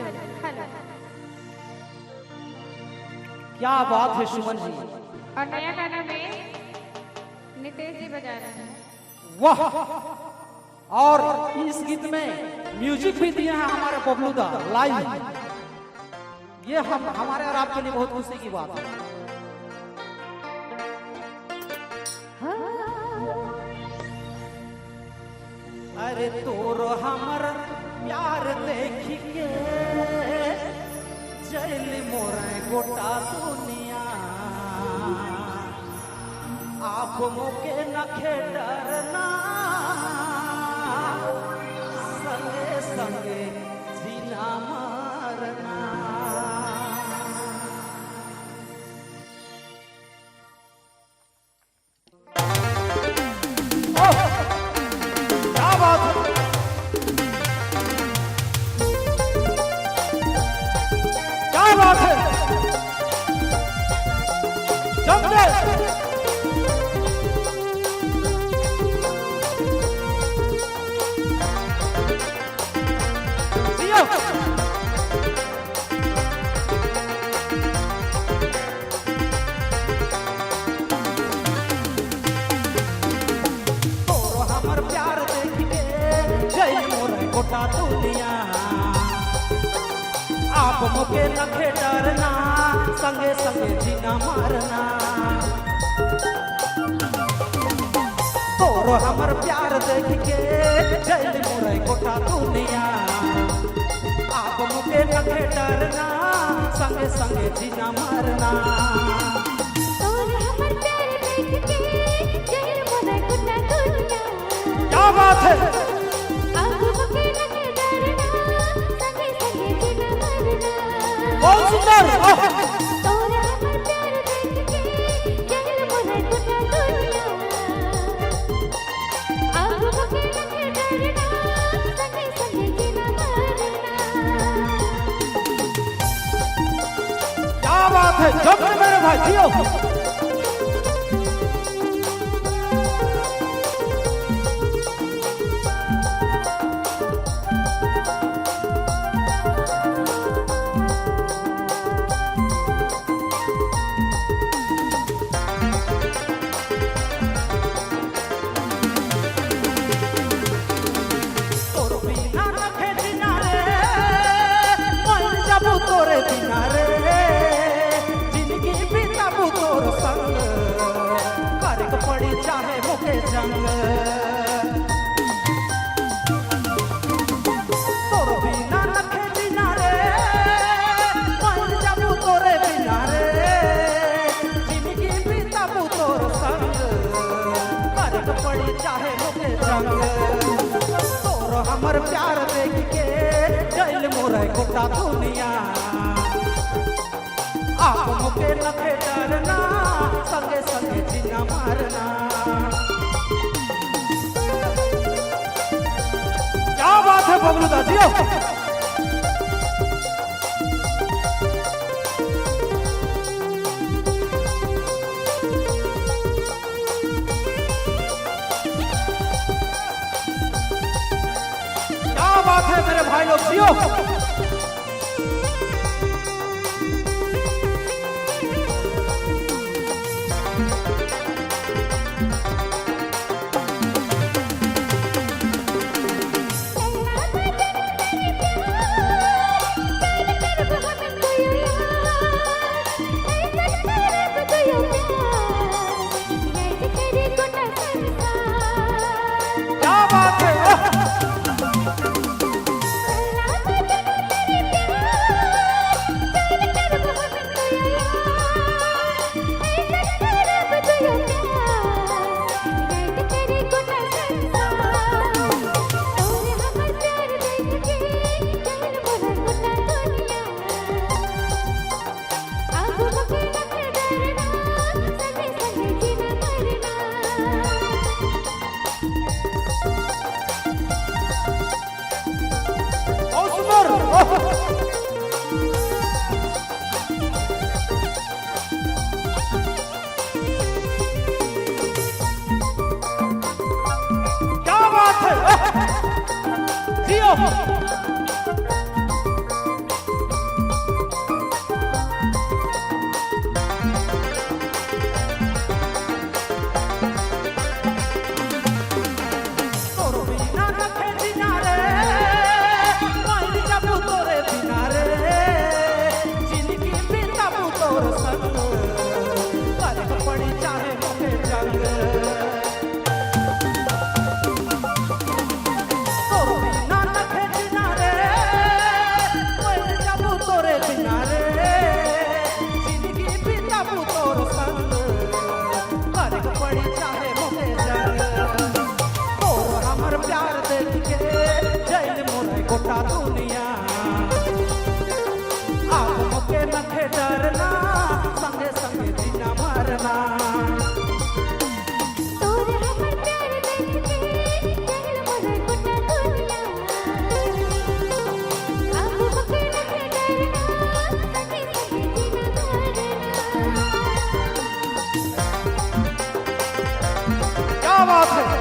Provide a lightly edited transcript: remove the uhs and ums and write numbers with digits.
Hello hello. क्या बात है सुमन जी। और नया गाना में नितेश जी बजा रहे हैं। वाह। और इस गीत में म्यूजिक भी दिया है हमारे बबलू दा लाइव। ये हम हमारे और आपके लिए बहुत खुशी की बात है। अरे तोर हमर प्यार देखी के जैल मोरे गोटा दुनिया आप मोके नखे डरना संगे संगे जीना मारना। क्या बात है। क्या बात है। जमदे गोटा दुनिया आप मुके नखे डरना संगे संगे जीना मारना। तोरो हमर प्यार देख के जैल मोरे गोटा दुनिया आप मुके नखे डरना संगे संगे जीना मारना। तोरो हमर प्यार देख के जैल मोरे गोटा दुनिया। क्या बात है। बहुत सुंदर। क्या बात है। जब मेरे भाई जियो। चाहे मुके जंग तोर बिना नखे बिना रे मन जाबू तोरे बिना रे जिंदगी बीताबू तोर संग करक पड़ी चाहे मुके जंग। तोर हमर प्यार देख के जैल मोरे गोटा दुनिया आप मुके नखे डरना संगे संगे जीना मारना। क्या बात है बबलू दा जियो। क्या बात है मेरे भाई लोग जियो। गोटा दुनिया आप मुके नखे डरना संगे संगे जीना मरना तोरे हमर प्यार देख के जहल मोरे गुटा दुनिया अब मुके नखे डरना संगे संगे जीना मरना क्या बात है